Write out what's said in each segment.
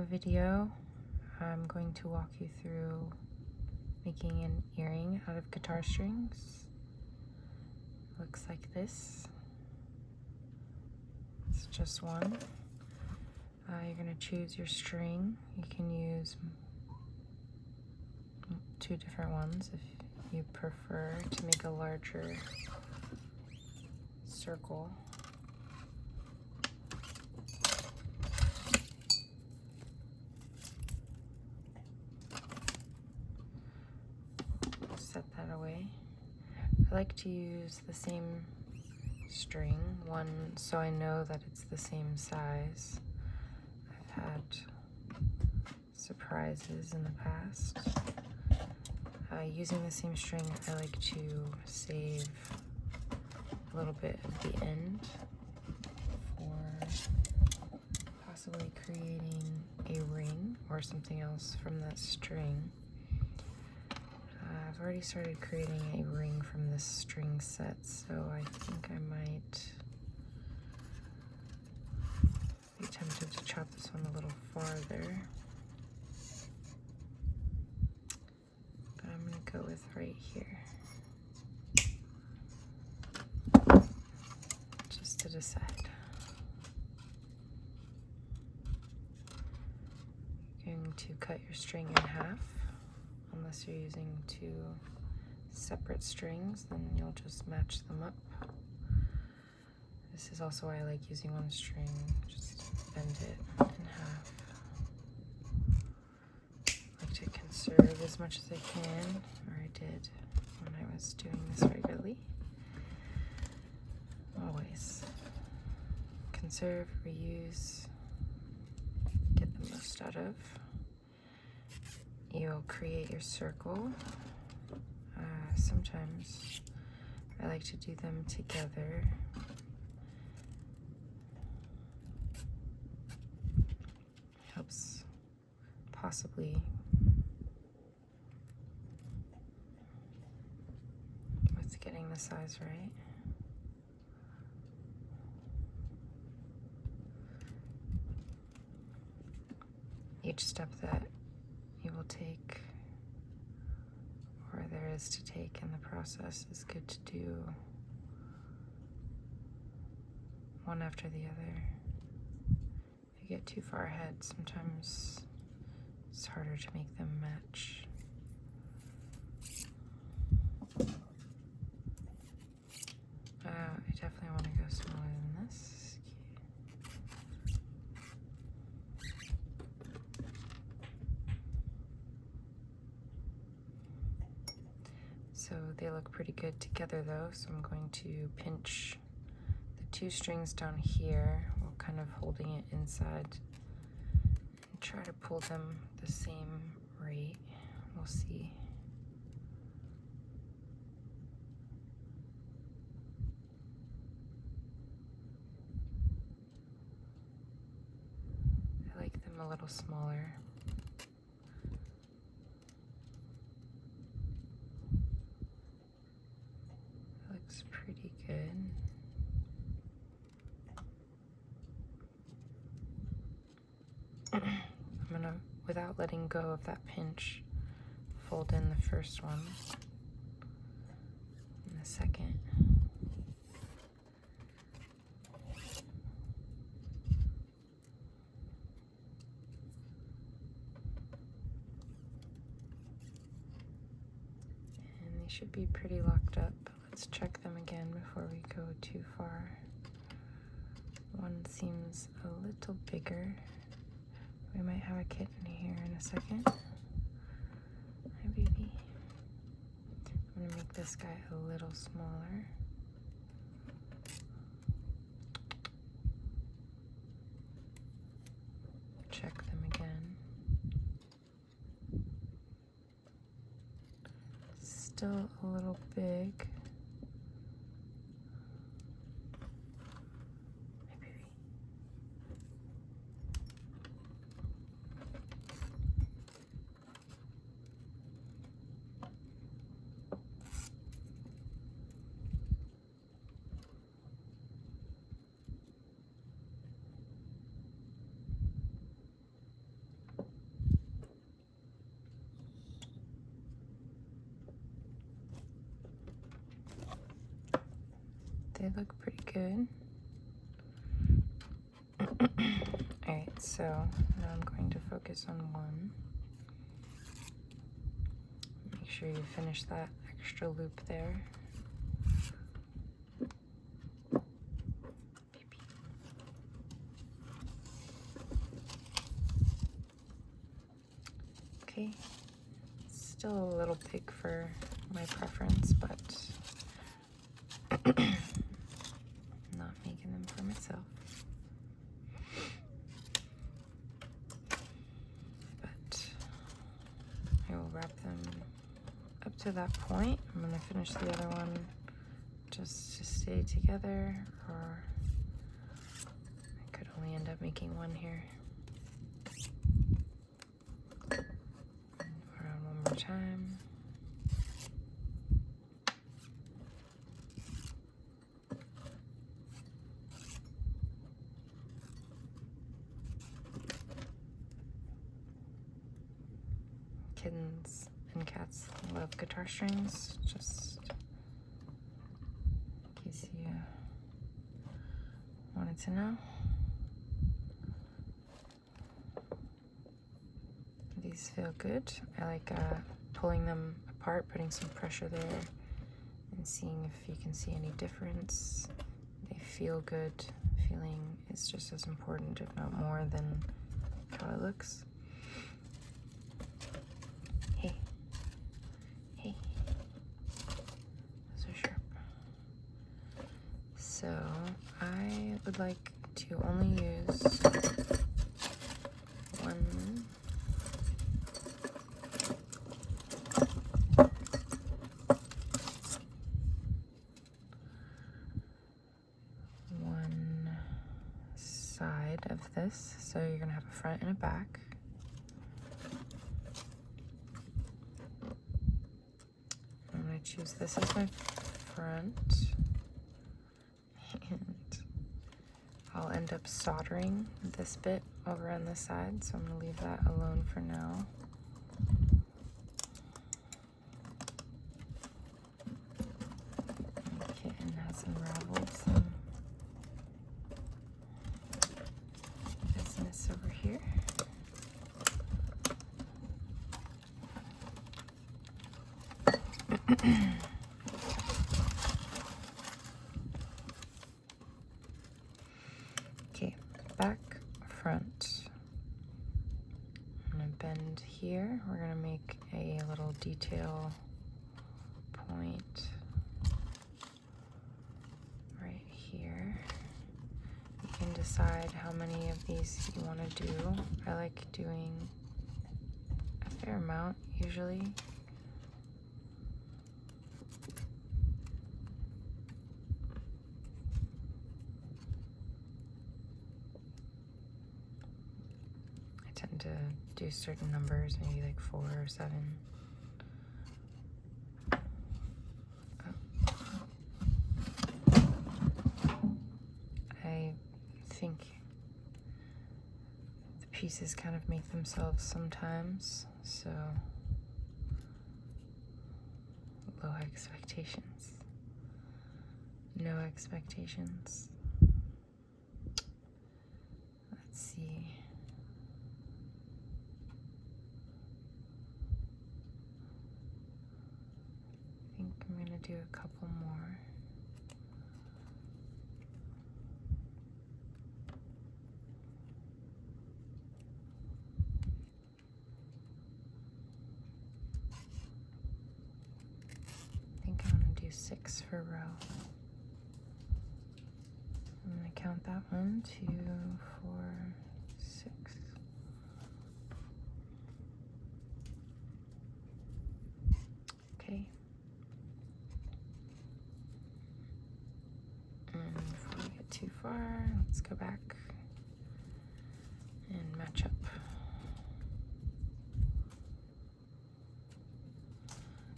video, I'm going to walk you through making an earring out of guitar strings. Looks like this. It's just one. You're going to choose your string. You can use two different ones if you prefer to make a larger circle. Set that away. I like to use the same string, one so I know that it's the same size. I've had surprises in the past. Using the same string, I like to save a little bit of the end for possibly creating a ring or something else from that string. I've already started creating a ring from this string set, so I think I might be tempted to chop this one a little farther. But I'm going to go with right here, just to decide. You're going to cut your string in half. Unless you're using two separate strings, then you'll just match them up. This is also why I like using one string, just bend it in half. I like to conserve as much as I can, or I did when I was doing this regularly. Always conserve, reuse, get the most out of. You'll create your circle. Sometimes I like to do them together. Helps possibly with getting the size right. Each step that you will take, or there is to take in the process, is good to do one after the other. If you get too far ahead, sometimes it's harder to make them match. I definitely want to go smaller than this. So they look pretty good together though, so I'm going to pinch the two strings down here while kind of holding it inside and try to pull them the same rate. We'll see. I like them a little smaller. Looks pretty good. I'm gonna, without letting go of that pinch, fold in the first one and the second. And they should be pretty locked up. Let's check them again before we go too far. One seems a little bigger. We might have a kitten here in a second. Hi, baby. I'm gonna make this guy a little smaller. Check them again. Still a little big. Hi, baby. look pretty good. Alright, so now I'm going to focus on one. Make sure you finish that extra loop there. Okay, still a little big for my preference, but not making them for myself. But I will wrap them up to that point. I'm going to finish the other one just to stay together, or I could only end up making one here. Around one more time. Kittens and cats love guitar strings, just in case you wanted to know. These feel good. I like pulling them apart, putting some pressure there, and seeing if you can see any difference. They feel good. Feeling is just as important, if not more, than how it looks. Hey. Hey. Those are sharp. So I would like to only use one side of this. So you're gonna have a front and a back. I'm gonna choose this as my front, and I'll end up soldering this bit over on this side, so I'm gonna leave that alone for now. The kitten has unraveled some business over here. Okay, back, front. I'm gonna bend here. We're gonna make a little detail point right here. You can decide how many of these you want to do. I like doing a fair amount usually. I tend to do certain numbers, maybe like 4 or 7. I think the pieces kind of make themselves sometimes, so low expectations, no expectations. Let's see. I think I'm gonna do a couple more. I think I'm gonna do 6 for row. I'm gonna count that 1, 2, 4, 6. Okay. And before we get too far, let's go back and match up.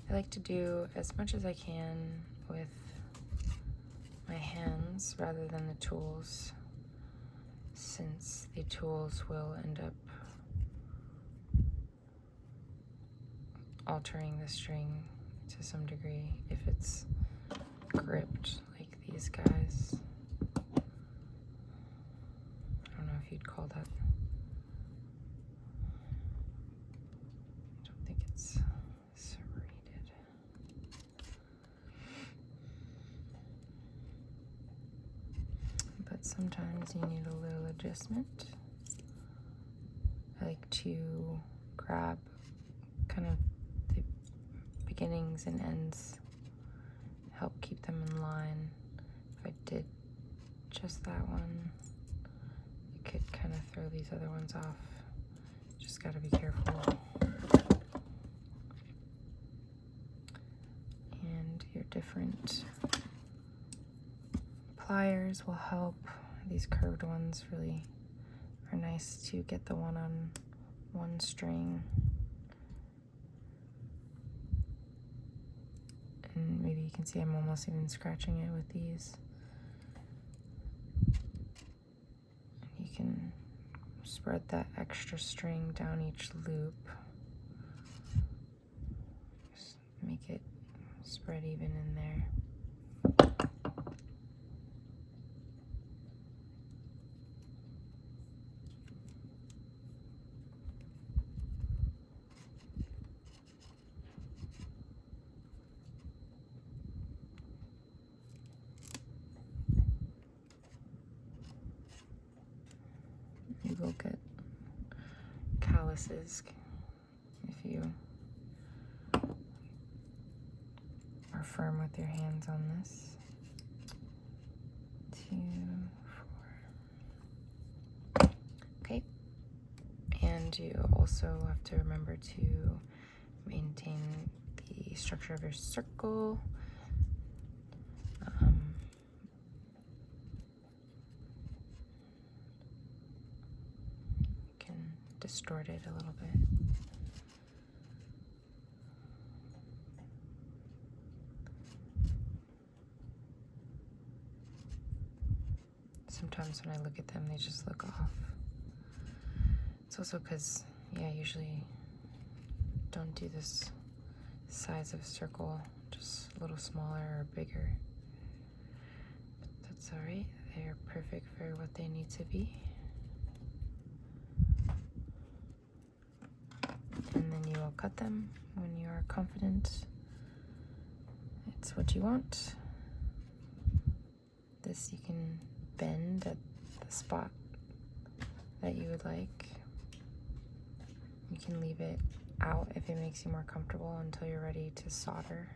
I like to do as much as I can with my hands rather than the tools, since the tools will end up altering the string to some degree if it's gripped like these these guys. I don't know if you'd call that. I don't think it's serrated. But sometimes you need a little adjustment. I like to grab kind of the beginnings and ends, help keep them in line. If I did just that one, it could kind of throw these other ones off. Just got to be careful. And your different pliers will help. These curved ones really are nice to get the one on one string. And maybe you can see I'm almost even scratching it with these. You can spread that extra string down each loop. Just make it spread even in there. You will get calluses if you are firm with your hands on this. 2, 4. Okay. And you also have to remember to maintain the structure of your circle. You can distort it a little bit. Sometimes when I look at them, they just look off. It's also because, yeah, I usually don't do this size of circle, just a little smaller or bigger. But that's all right. They're perfect for what they need to be. And then you will cut them when you are confident it's what you want. This you can bend at the spot that you would like. You can leave it out if it makes you more comfortable until you're ready to solder.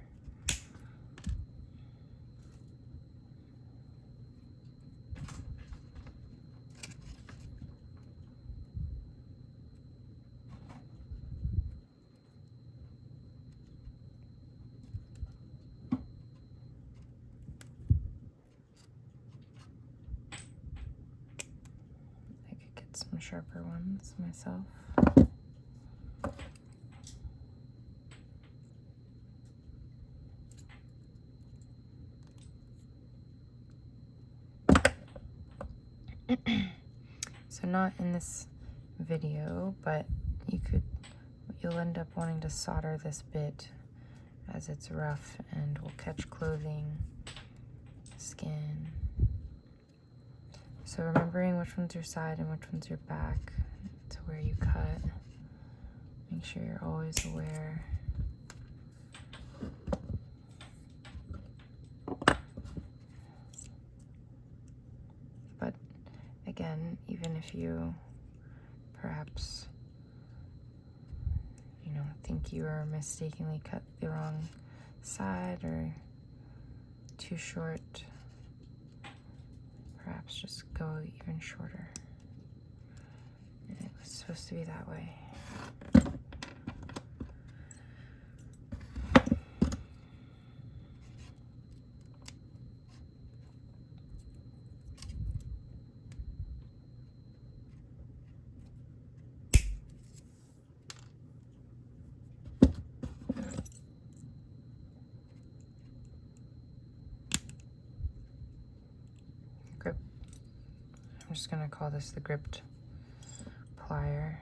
I could get some sharper ones myself. So not in this video, but you'll end up wanting to solder this bit as it's rough and will catch clothing, skin. So remembering which one's your side and which one's your back to where you cut. Make sure you're always aware. But again, even if you perhaps, think you are mistakenly cut the wrong side or too short, perhaps just go even shorter. And it was supposed to be that way. Grip. I'm just gonna call this the gripped plier.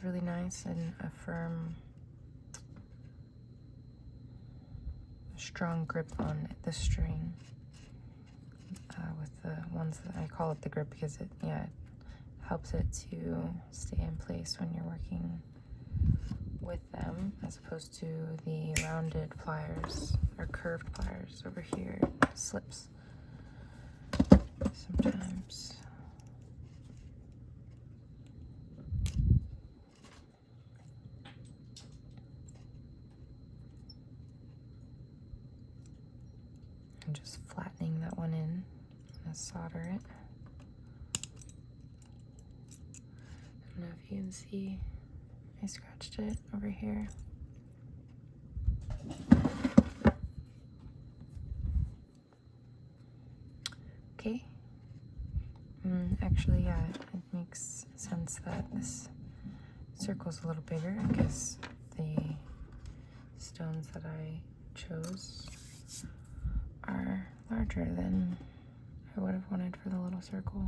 really nice and a firm, strong grip on the string. With the ones that I call it the grip because it helps it to stay in place when you're working with them, as opposed to the rounded pliers or curved pliers over here. It slips sometimes. I'm just flattening that one in. I'm gonna solder it. I don't know if you can see, I scratched it over here. Okay. Actually, yeah, it makes sense that this circle's a little bigger because the stones that I chose are larger than I would have wanted for the little circle.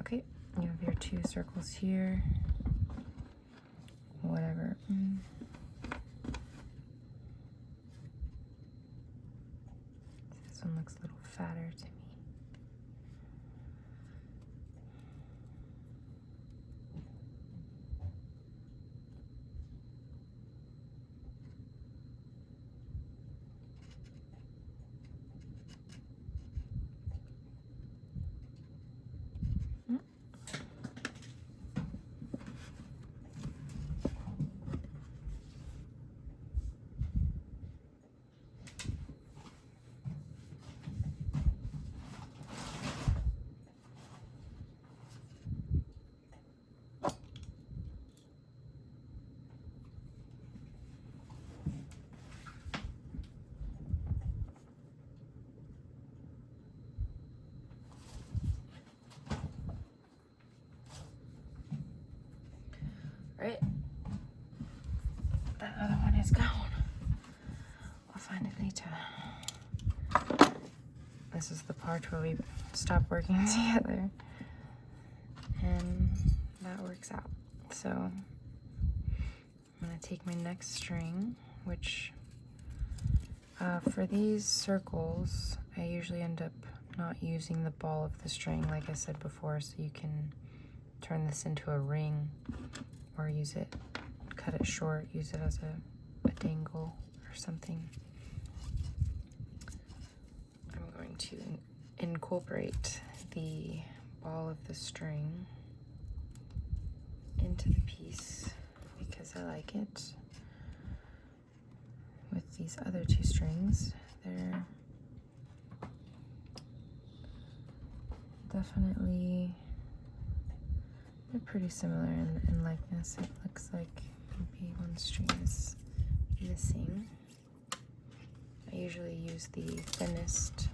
Okay, you have your 2 circles here. Whatever. This one looks a little fatter to me. Right. That other one is gone. I'll find it later. This is the part where we stop working together. And that works out. So I'm gonna take my next string, which for these circles, I usually end up not using the ball of the string, like I said before, so you can turn this into a ring or use it, cut it short, use it as a dangle or something. I'm going to incorporate the ball of the string into the piece because I like it. With these other 2 strings, they're definitely, they're pretty similar in likeness. It looks like maybe one string is missing. I usually use the thinnest,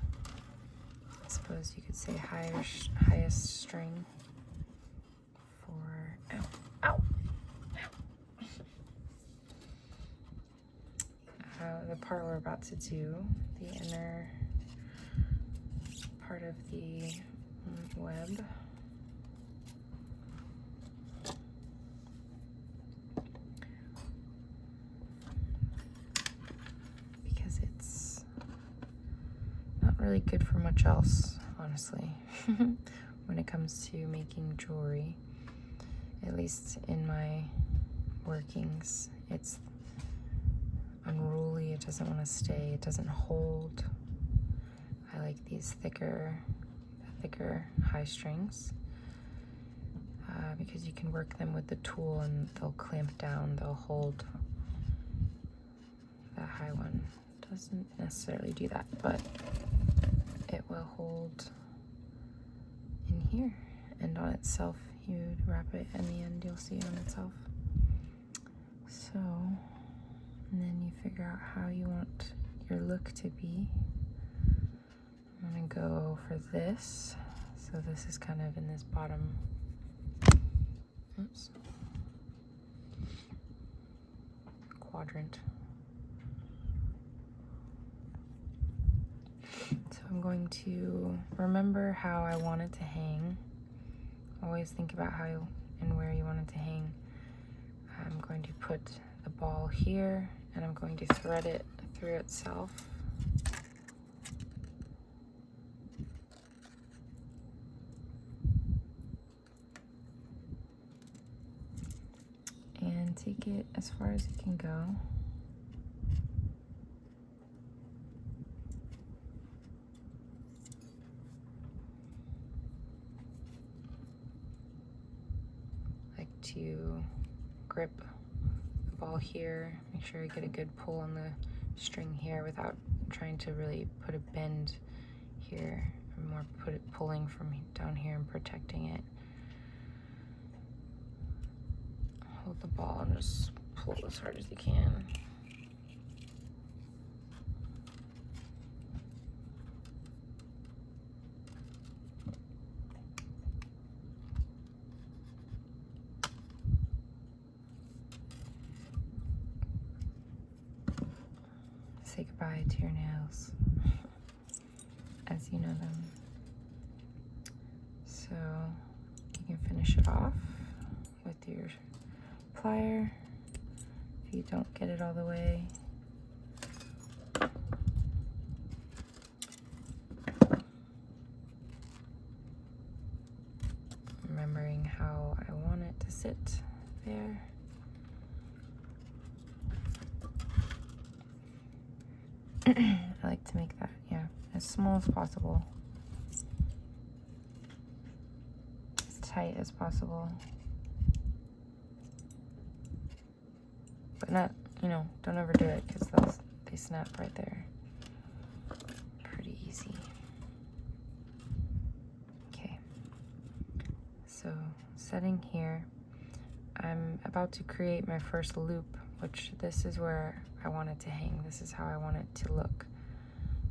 I suppose you could say highest string for, ow. The part we're about to do, the inner part of the web. Because it's not really good for much else, honestly, when it comes to making jewelry. At least in my workings, it's unruly, it doesn't want to stay, it doesn't hold. I like these thicker high strings because you can work them with the tool and they'll clamp down, they'll hold. That high one doesn't necessarily do that, but it will hold in here and on itself. You wrap it in the end, you'll see it on itself. So, and then you figure out how you want your look to be. I'm gonna go for this. So this is kind of in this bottom, oops, quadrant. So I'm going to remember how I want it to hang. always think about how and where you want it to hang. I'm going to put the ball here, and I'm going to thread it through itself. And take it as far as it can go. Like to grip the ball here, make sure you get a good pull on the string here without trying to really put a bend here. More put it pulling from down here and protecting it. Hold the ball and just pull as hard as you can. Say goodbye to your nails as you know them. So you can finish it off with your plier if you don't get it all the way. Remembering how I want it to sit there. I like to make that, yeah, as small as possible. As tight as possible. But not, you know, don't overdo it because they snap right there. Pretty easy. Okay. So, setting here, I'm about to create my first loop, which this is where I want it to hang. This is how I want it to look.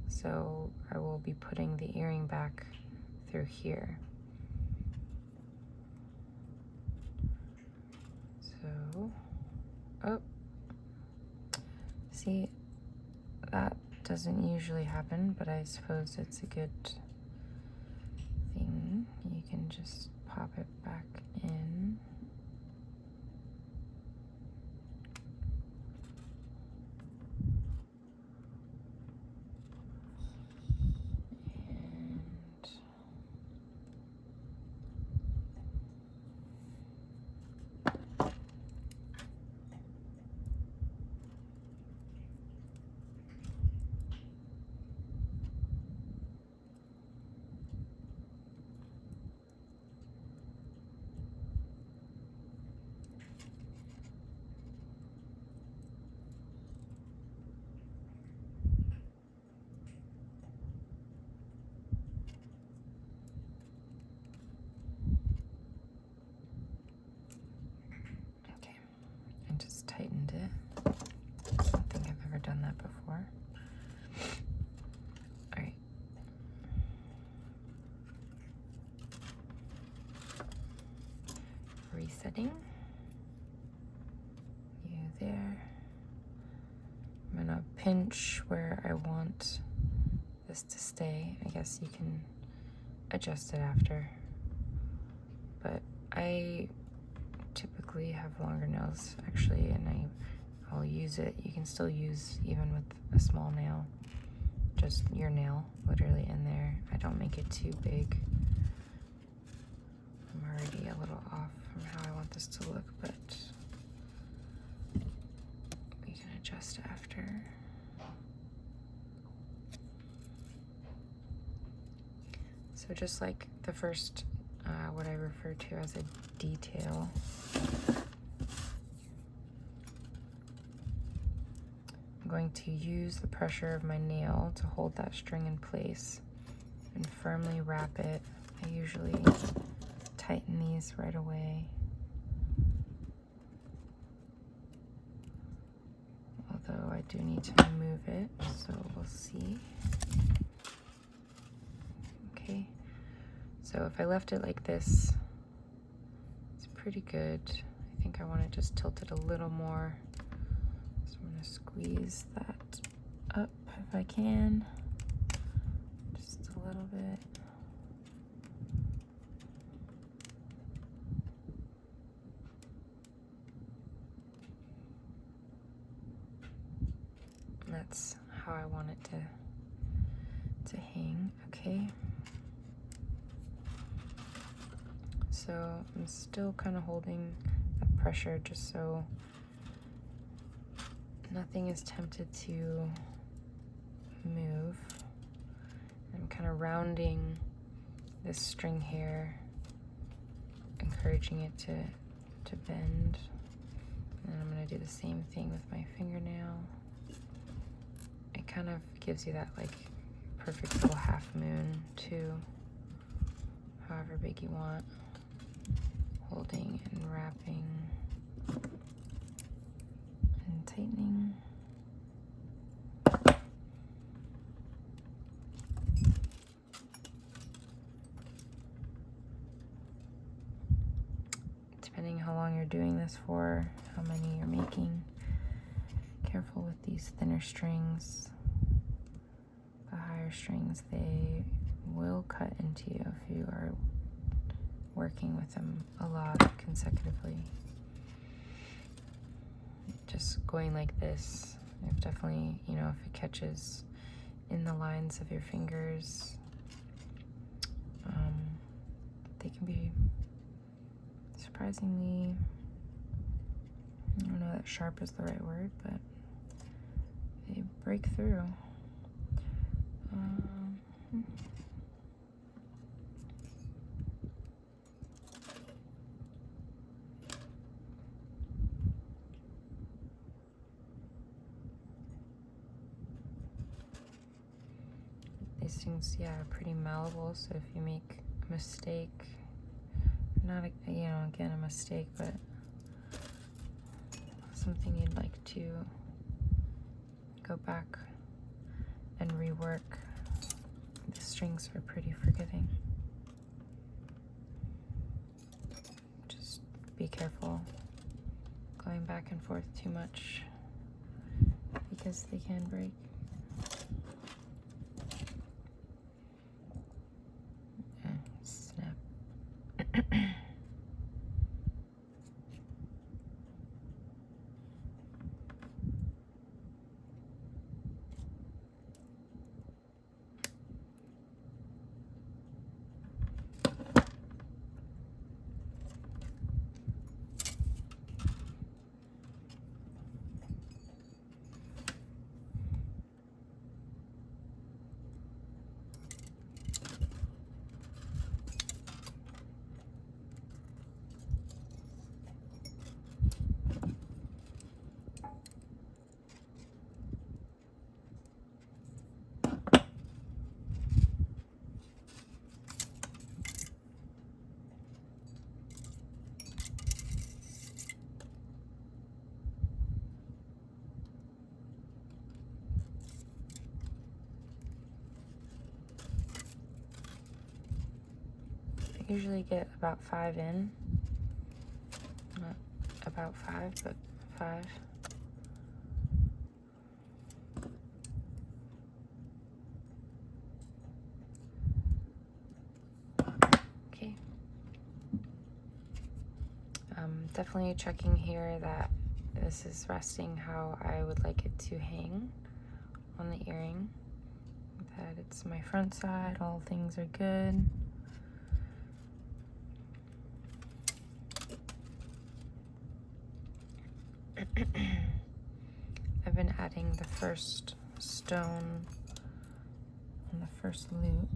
So I will be putting the earring back through here. So, oh, see, that doesn't usually happen, but I suppose it's a good thing. You can just pop it back in. Just tightened it. I don't think I've ever done that before. All right. Resetting. You there. I'm gonna pinch where I want this to stay. I guess you can adjust it after. But I typically have longer nails actually, and I'll use it. You can still use even with a small nail, just your nail literally in there. I don't make it too big. I'm already a little off from how I want this to look, but we can adjust after. So just like the first what I refer to as a detail, I'm going to use the pressure of my nail to hold that string in place and firmly wrap it. I usually tighten these right away, although I do need to remove it, so we'll see. Okay. So if I left it like this, it's pretty good. I think I want to just tilt it a little more. So I'm going to squeeze that up if I can. Just a little bit. that's how I want it to hang. Okay. So I'm still kind of holding that pressure just so nothing is tempted to move. I'm kind of rounding this string here, encouraging it to bend. And I'm going to do the same thing with my fingernail. It kind of gives you that like perfect little half moon too, however big you want. Holding and wrapping and tightening. Depending how long you're doing this for, how many you're making. Careful with these thinner strings. The higher strings, they will cut into you if you are working with them a lot consecutively. Just going like this, if definitely, you know, if it catches in the lines of your fingers, they can be surprisingly, I don't know that sharp is the right word, but they break through. These things, yeah, are pretty malleable, so if you make a mistake, not a, you know, again, a mistake, but something you'd like to go back and rework, the strings are pretty forgiving. Just be careful going back and forth too much because they can break. Snap. I usually get about 5 in. Not about 5, but 5. Okay. Definitely checking here that this is resting how I would like it to hang on the earring. That it's my front side, all things are good. I've been adding the first stone on the first loop.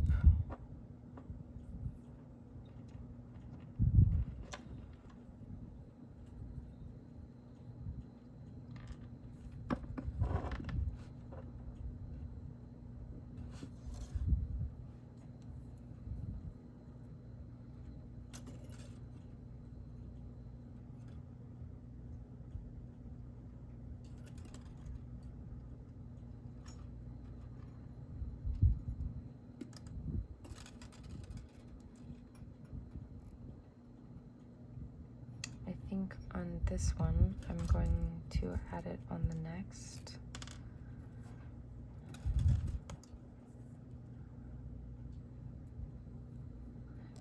I think on this one, I'm going to add it on the next.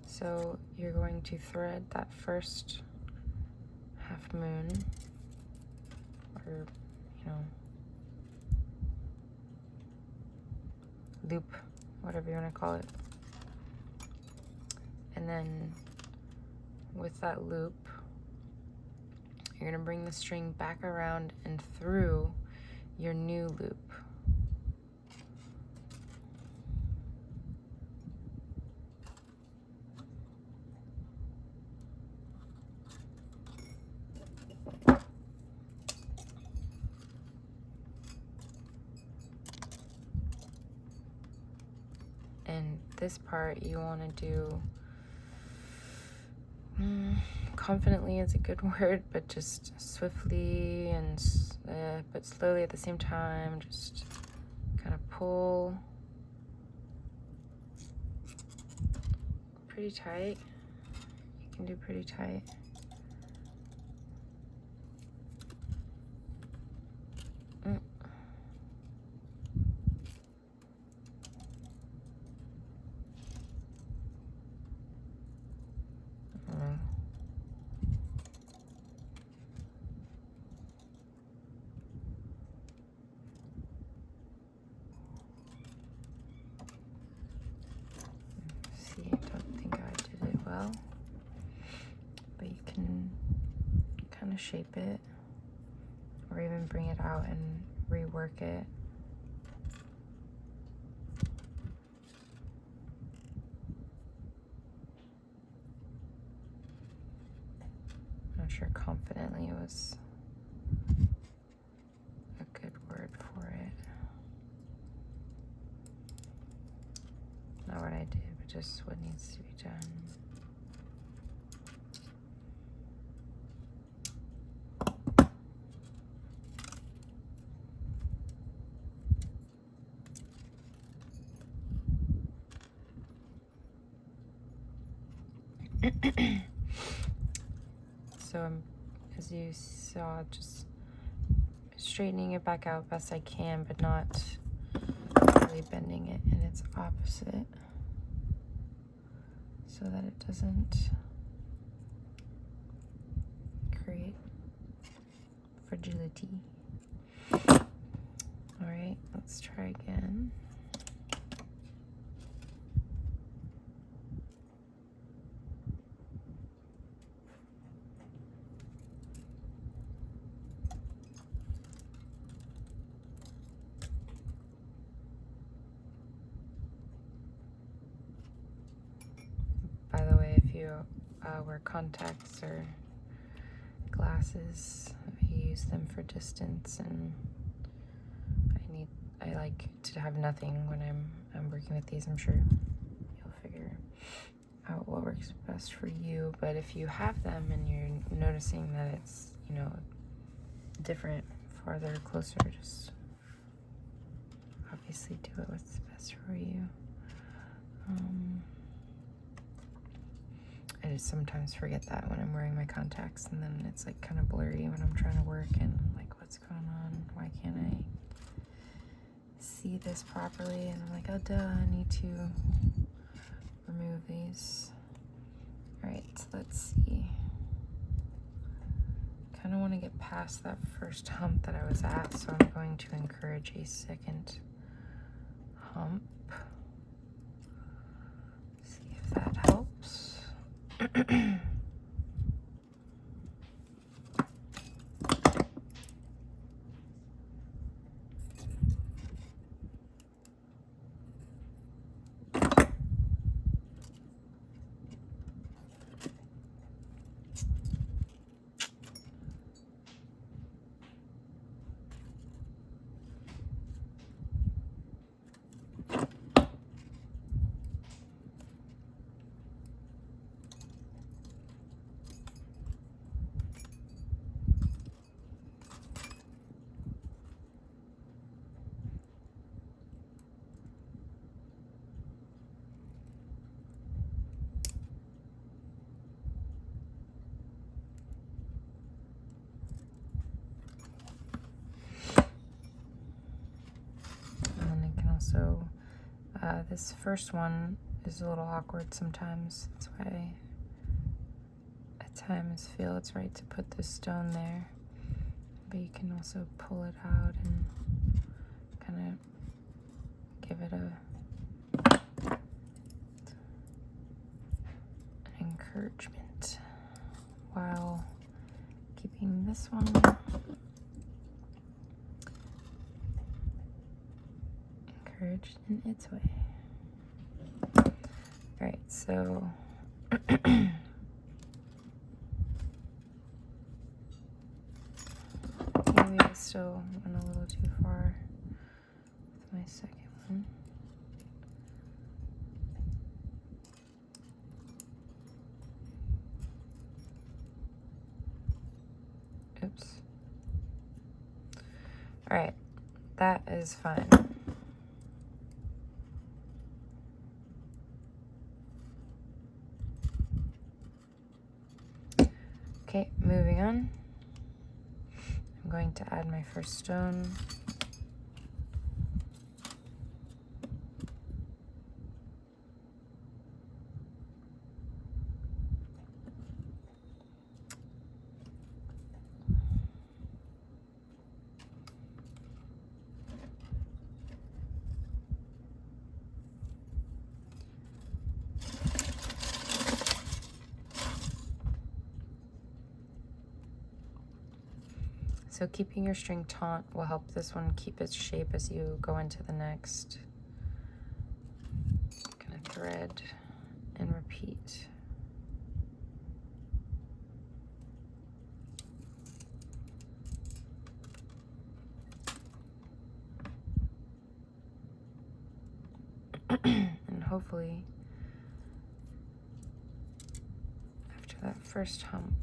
So you're going to thread that first half moon, or, you know, loop, whatever you want to call it. And then with that loop, you're going to bring the string back around and through your new loop. And this part you want to do confidently is a good word, but just swiftly and but slowly at the same time. Just kind of pull pretty tight. You can do pretty tight. See, I don't think I did it well, but you can kind of shape it or even bring it out and rework it. I'm not sure confidently was a good word for it. Not what I did, but just what needs to be done. So as you saw, just straightening it back out best I can, but not really bending it in its opposite so that it doesn't create fragility. All right, let's try again. By the way, if you wear contacts or glasses, I use them for distance, and I like to have nothing when I'm working with these. I'm sure you'll figure out what works best for you. But if you have them and you're noticing that it's, you know, different, farther, closer, just obviously do it what's best for you. I just sometimes forget that when I'm wearing my contacts, and then it's like kind of blurry when I'm trying to work, and I'm like, what's going on? Why can't I see this properly? And I'm like, oh duh, I need to remove these. All right, let's see. Kind of want to get past that first hump that I was at, so I'm going to encourage a second hump. See if that helps. So this first one is a little awkward sometimes. That's why I at times feel it's right to put this stone there. But you can also pull it out and kind of give it a encouragement while keeping this one encouraged in its way. All right, so maybe I still went a little too far with my second one. Oops. All right, that is fine. Okay, moving on. I'm going to add my first stone. So keeping your string taut will help this one keep its shape as you go into the next. Gonna thread and repeat. And hopefully after that first hump,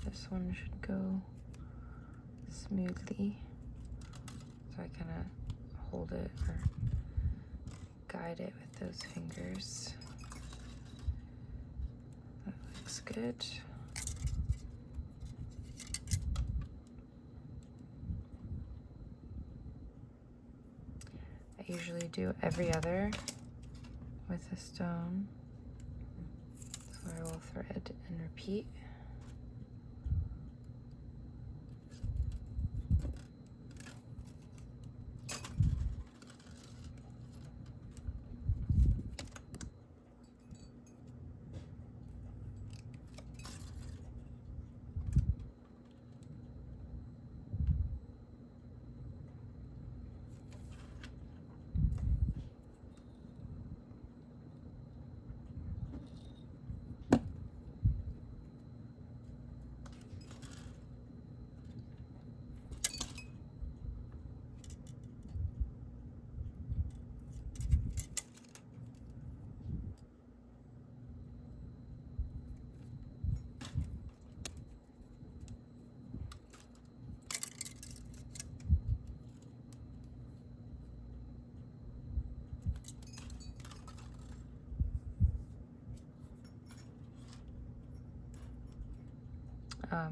this one should go smoothly. So I kind of hold it or guide it with those fingers. That looks good. I usually do every other with a stone. So I will thread and repeat.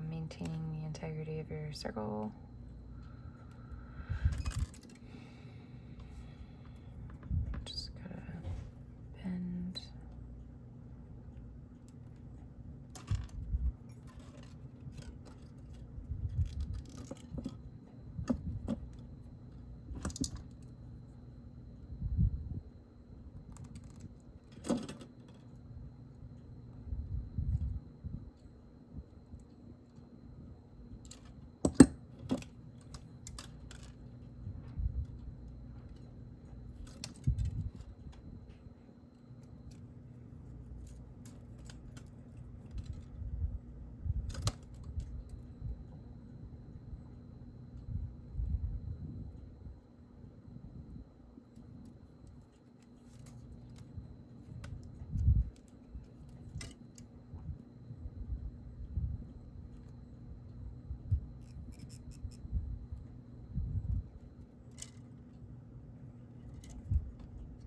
Maintaining the integrity of your circle. Just gotta bend.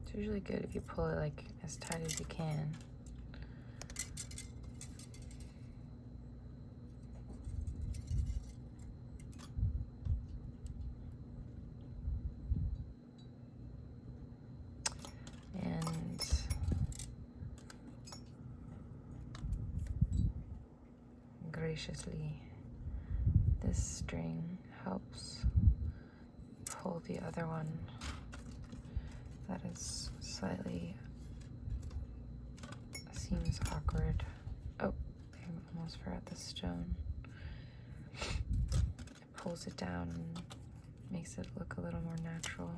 It's usually good if you pull it like as tight as you can. And graciously, this string helps pull the other one that is slightly seems awkward. Oh, nails for at the stone. It pulls it down and makes it look a little more natural.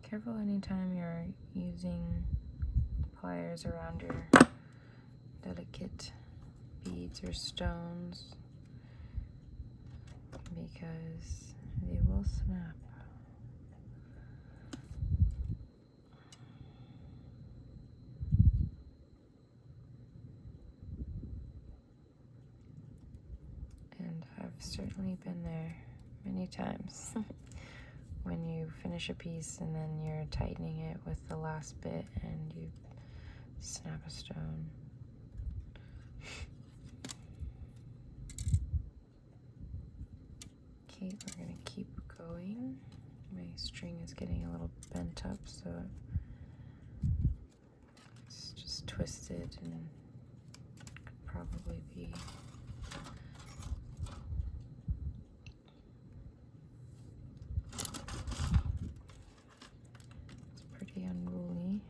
Careful anytime you're using pliers around your delicate beads or stones, because they will snap. And I've certainly been there many times. When you finish a piece and then you're tightening it with the last bit and you snap a stone. Okay, we're gonna keep going. My string is getting a little bent up, so it's just twisted and could probably be unruly,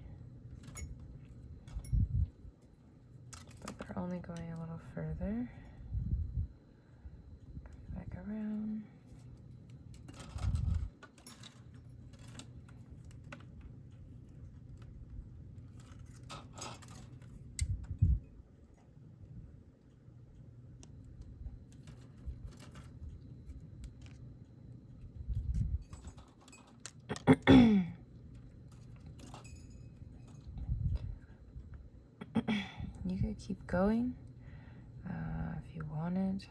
but we're only going a little further. Back around. You could keep going if you wanted.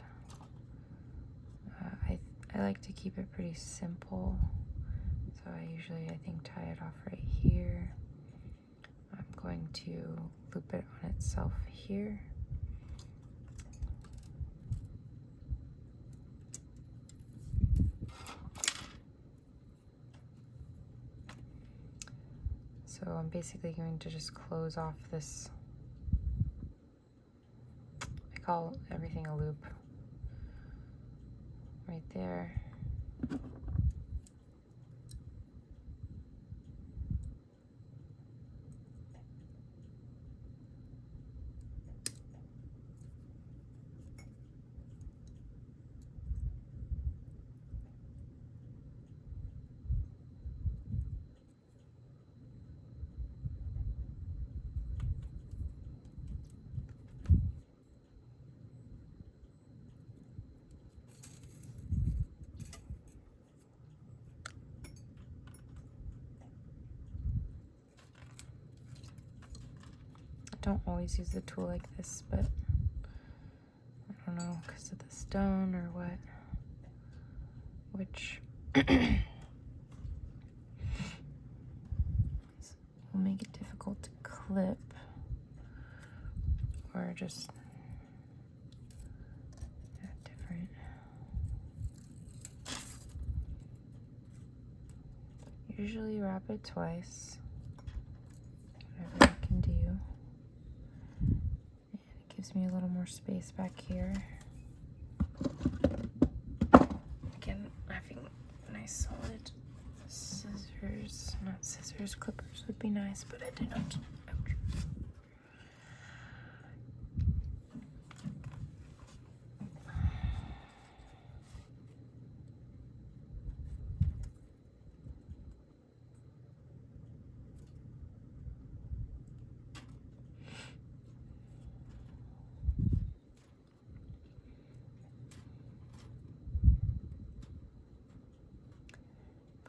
I like to keep it pretty simple, so I usually, I think, tie it off right here. I'm going to loop it on itself here. So I'm basically going to just close off this. I call everything a loop. Right there. Don't always use the tool like this, but I don't know, because of the stone or what, which will make it difficult to clip or just different. Usually wrap it twice, whatever you can do. Gives me a little more space back here. Again, having nice solid scissors, not scissors, clippers would be nice, but I didn't. Ouch.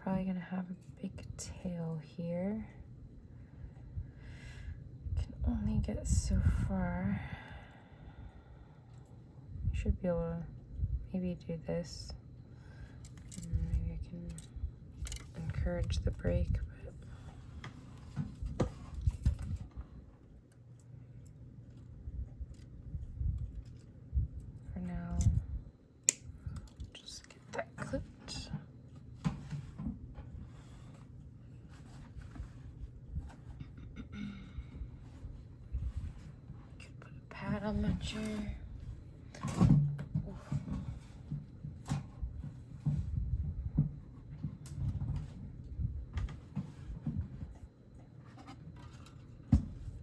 Probably gonna have a big tail here. Can only get so far. Should be able to maybe do this. And maybe encourage the break, but for now, just get that clipped. Could put a pad on my chair.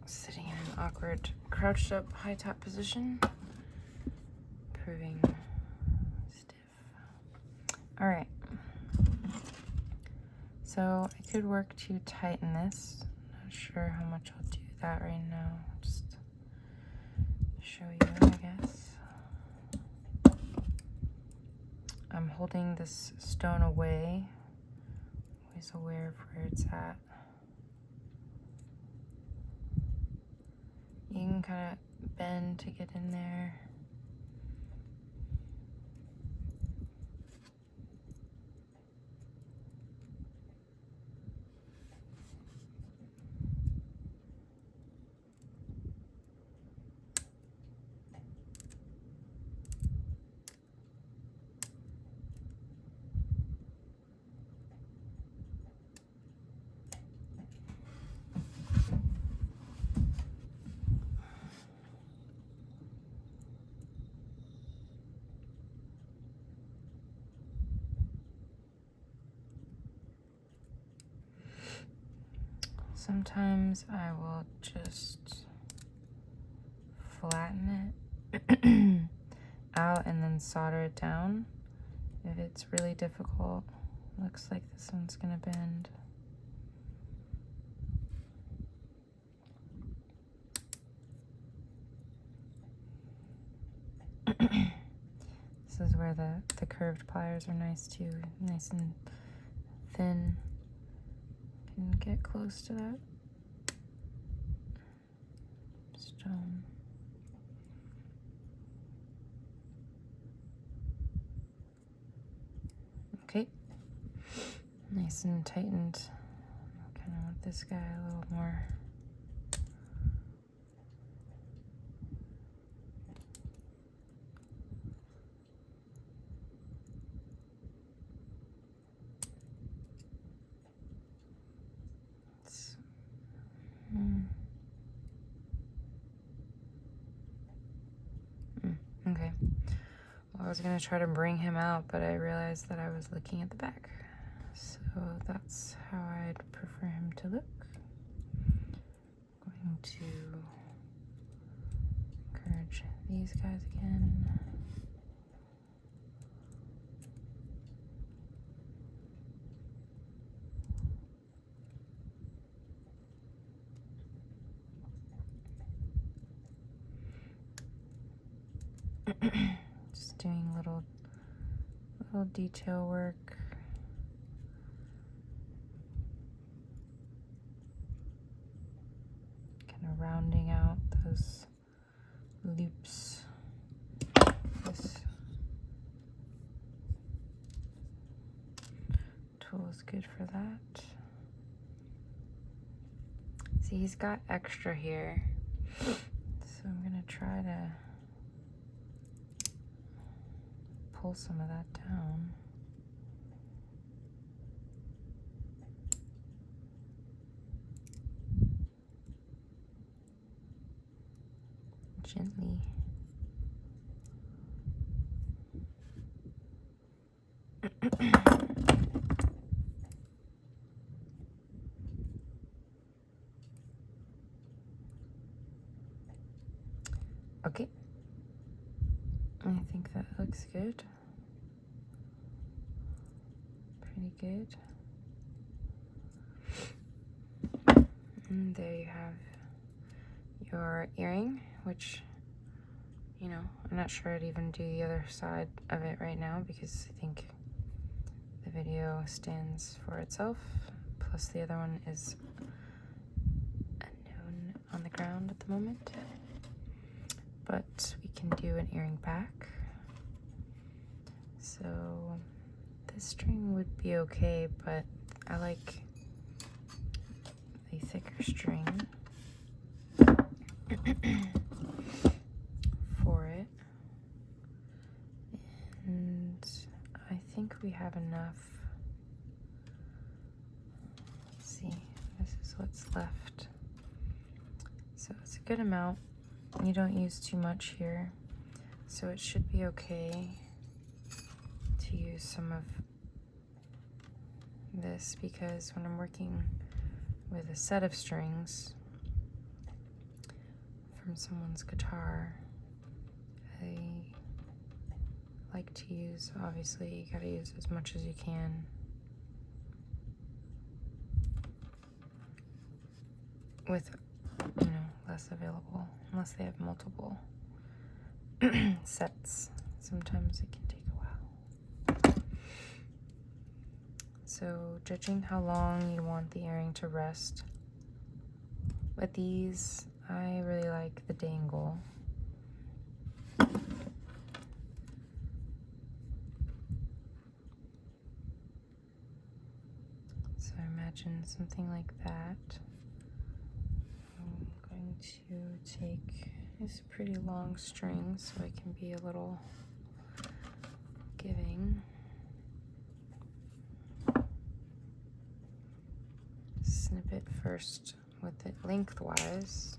Sitting in an awkward crouched up high top position, proving stiff. All right, so I could work to tighten this. Not sure how much I'll do that right now. Just show you, I guess. I'm holding this stone away, always aware of where it's at. You can kind of bend to get in there. Sometimes I will just flatten it out and then solder it down if it's really difficult. Looks like this one's gonna bend. This is where the curved pliers are nice too, nice and thin. Can get close to that stone. Okay, nice and tightened. I kind of want this guy a little more. Okay. Well, I was gonna try to bring him out, but I realized that I was looking at the back. So that's how I'd prefer him to look. Going to encourage these guys again. Just doing little detail work. Kind of rounding out those loops. This tool is good for that. See, he's got extra here, so I'm gonna try to pull some of that down. Gently. Okay. I think that looks good. Pretty good. And there you have your earring, which, you know, I'm not sure I'd even do the other side of it right now because I think the video stands for itself. Plus the other one is unknown on the ground at the moment. But we can do an earring back. So this string would be okay, but I like the thicker string for it. And I think we have enough. Let's see, this is what's left. So it's a good amount. You don't use too much here, so it should be okay to use some of this, because when I'm working with a set of strings from someone's guitar, I like to use, obviously you gotta use as much as you can. With, you know, less available, unless they have multiple sets. Sometimes it can take a while. So judging how long you want the earring to rest. With these, I really like the dangle. So imagine something like that. I'm going to take this pretty long string so I can be a little giving. Snip it first with it lengthwise,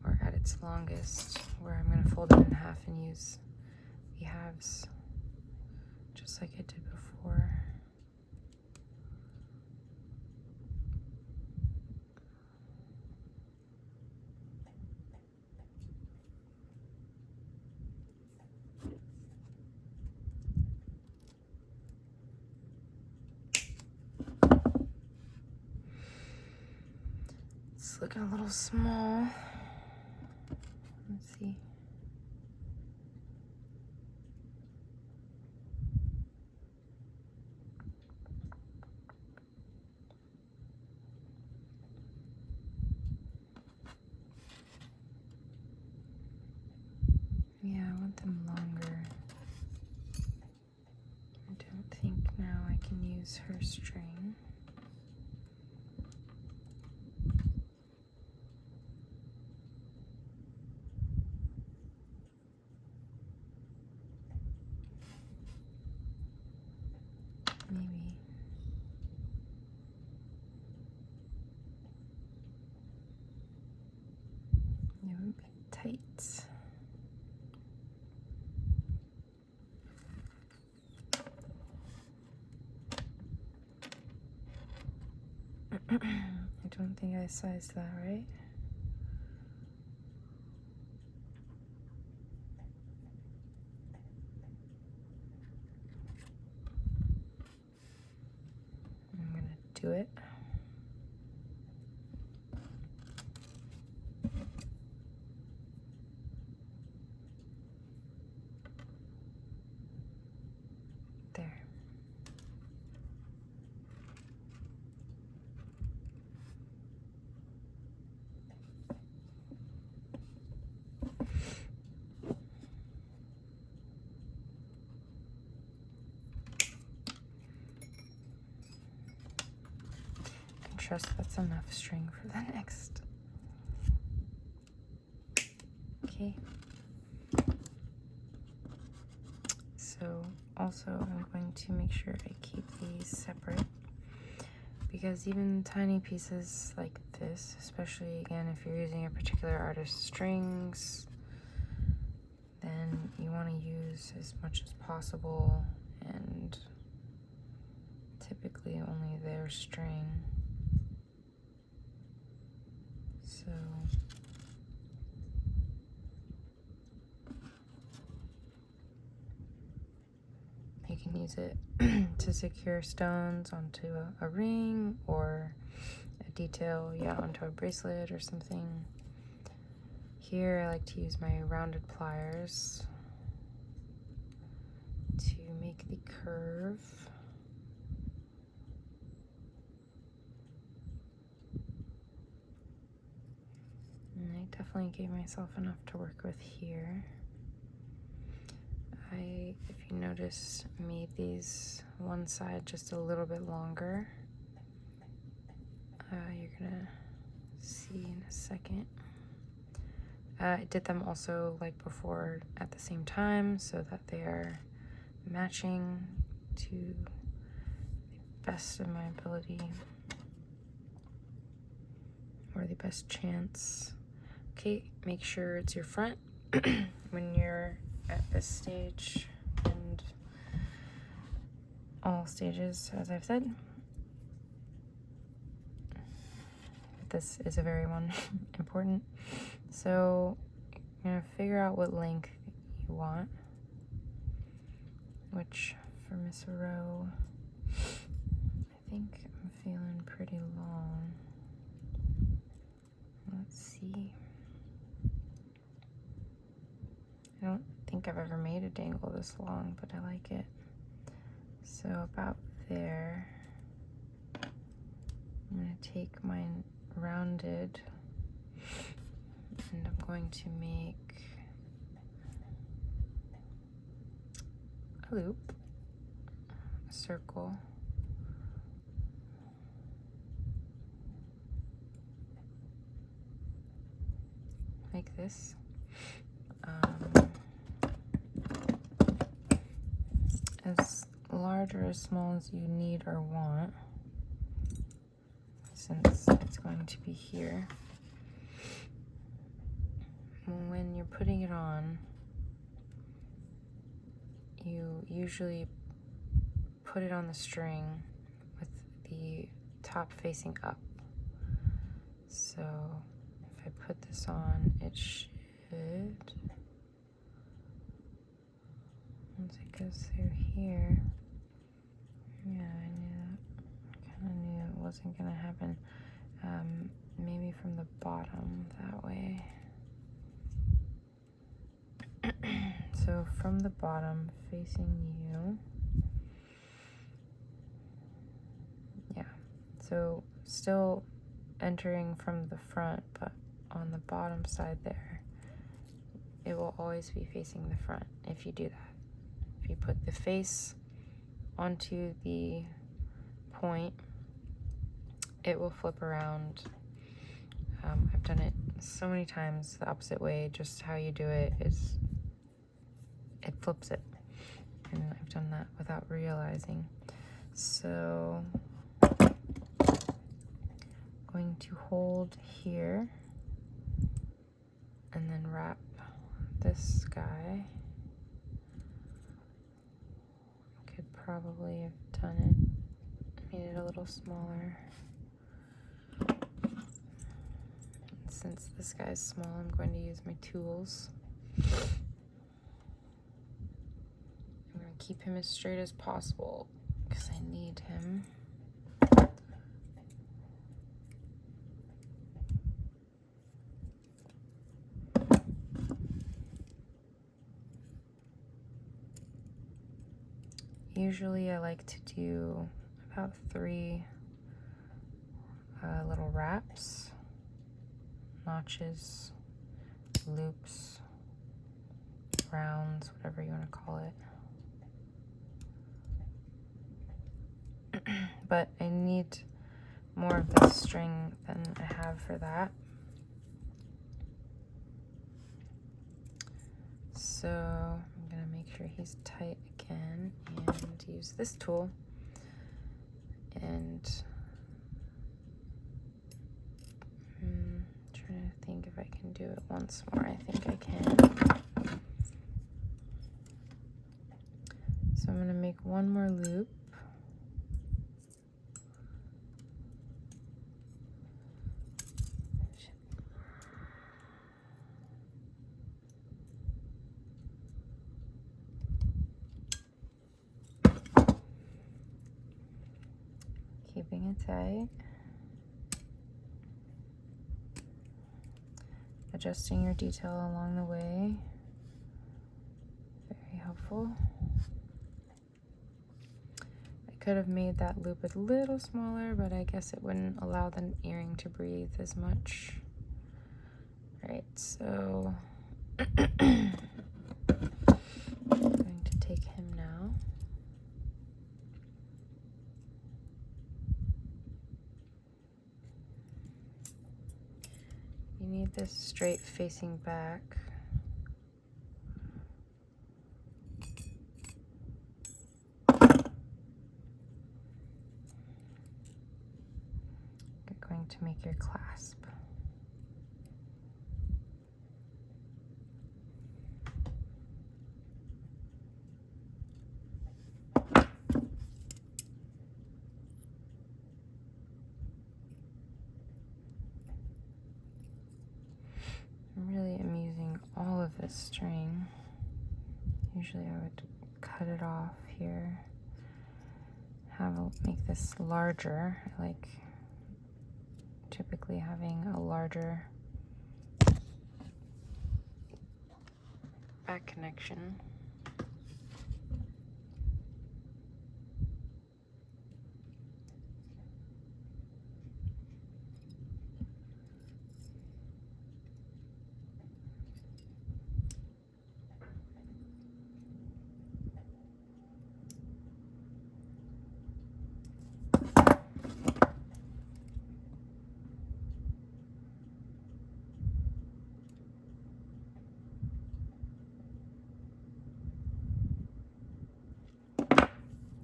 or at its longest, where I'm going to fold it in half and use the halves just like I did before. It's looking a little small. Let's see. Yeah, I want them longer. I don't think now I can use her string. Maybe. It would be tight. I don't think I sized that right. I'm gonna do it. There. I can trust that's enough string for the next. Okay. So also I'm going to make sure I keep these separate, because even tiny pieces like this, especially again if you're using a particular artist's strings, then you want to use as much as possible, and typically only their string. So you can use it to secure stones onto a ring, or a detail, yeah, onto a bracelet or something. Here I like to use my rounded pliers to make the curve. And I definitely gave myself enough to work with here. If you notice, made these one side just a little bit longer gonna see in a second. I did them also like before at the same time so that they are matching to the best of my ability, or the best chance. Okay, make sure it's your front when you're at this stage, and all stages, as I've said. This is a very important. So you're gonna figure out what length you want, which for Miss Rowe, I think I'm feeling pretty long. Let's see. I don't think I've ever made a dangle this long, but I like it. So about there, I'm gonna take mine rounded, and I'm going to make a loop, a circle, like this. As large or as small as you need or want, since it's going to be here. When you're putting it on, you usually put it on the string with the top facing up. So if I put this on, it should, once it goes through here, yeah, I knew that. I kind of knew it wasn't gonna happen. Maybe from the bottom that way. So from the bottom facing you, yeah, so still entering from the front, but on the bottom side there, it will always be facing the front if you do that. If you put the face onto the point, it will flip around. I've done it so many times the opposite way. Just how you do it is, it flips it, and I've done that without realizing. So going to hold here and then wrap this guy. Could probably have done it, made it a little smaller. Since this guy's small, I'm going to use my tools. I'm going to keep him as straight as possible because I need him. Usually I like to do about 3 little wraps, notches, loops, rounds, whatever you want to call it. But I need more of this string than I have for that. So I'm gonna make sure he's tight again and use this tool, and trying to think if I can do it once more. I think I can. So I'm gonna make one more loop. Keeping it tight. Adjusting your detail along the way. Very helpful. I could have made that loop a little smaller, but I guess it wouldn't allow the earring to breathe as much. Right, so I'm going to take him now. need this straight facing back. You're going to make your clasp. Really am using all of this string. Usually I would cut it off here. Make this larger. I like typically having a larger back connection.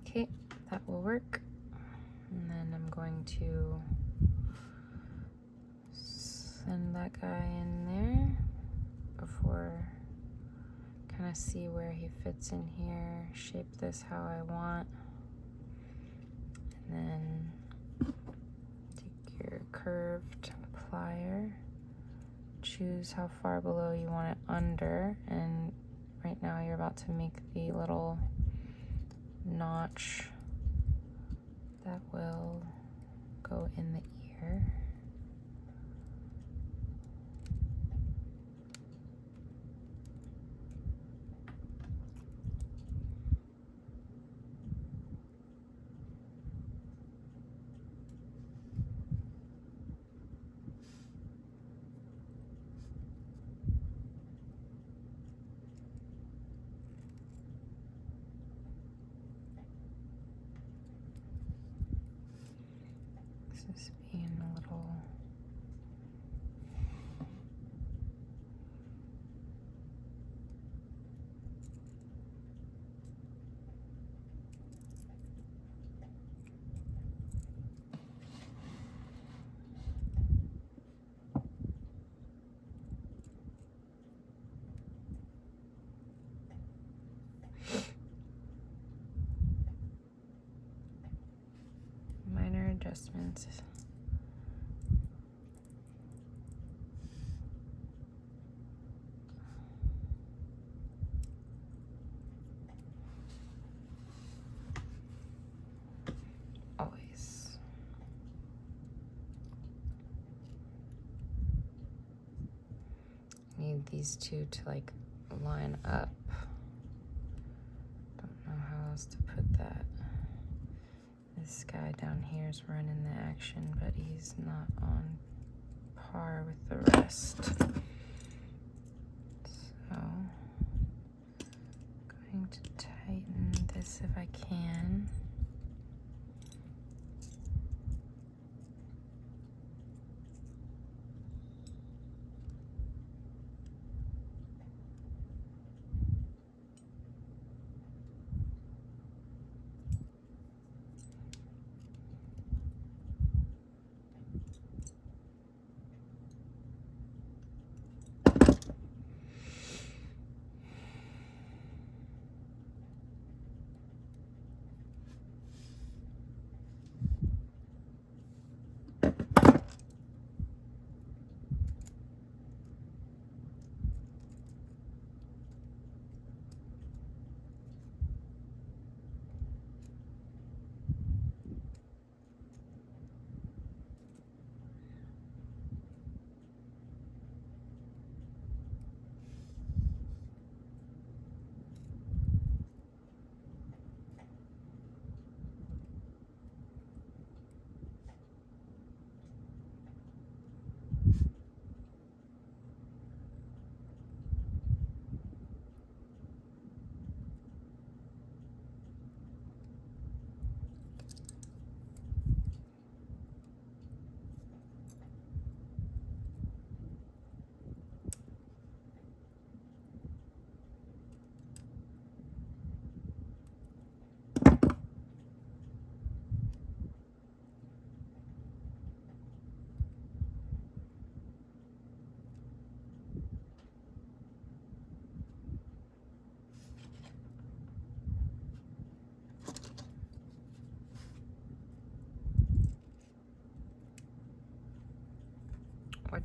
Okay, that will work. And then I'm going to send that guy in there before, kind of see where he fits in here, shape this how I want, and then take your curved plier, choose how far below you want it under, and right now you're about to make the little notch that will go in the ear. This being a little minor adjustments. Always. Need these two to like line up. Don't know how else to put that. This guy down here is running the action, but he's not on par with the rest. So, going to tighten this if I can.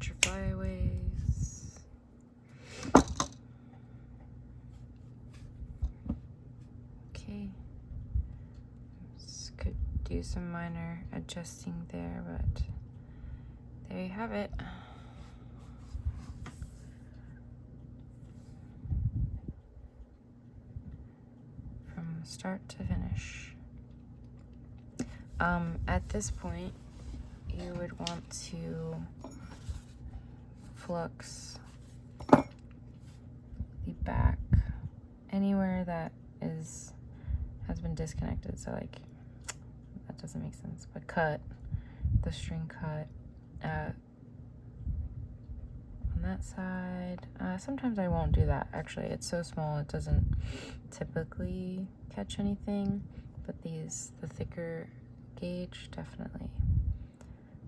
Watch your flyaways. Okay. Just could do some minor adjusting there, but there you have it. From start to finish. At this point, you would want to flux the back anywhere that has been disconnected. So like, that doesn't make sense, but cut the string cut on that side. Sometimes I won't do that. Actually, it's so small it doesn't typically catch anything, but the thicker gauge definitely.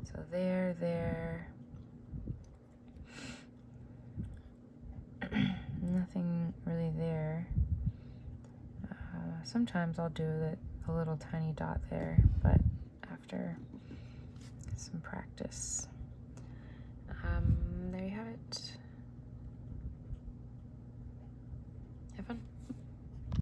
So there. Nothing really there. Sometimes I'll do a little tiny dot there, but after some practice. There you have it.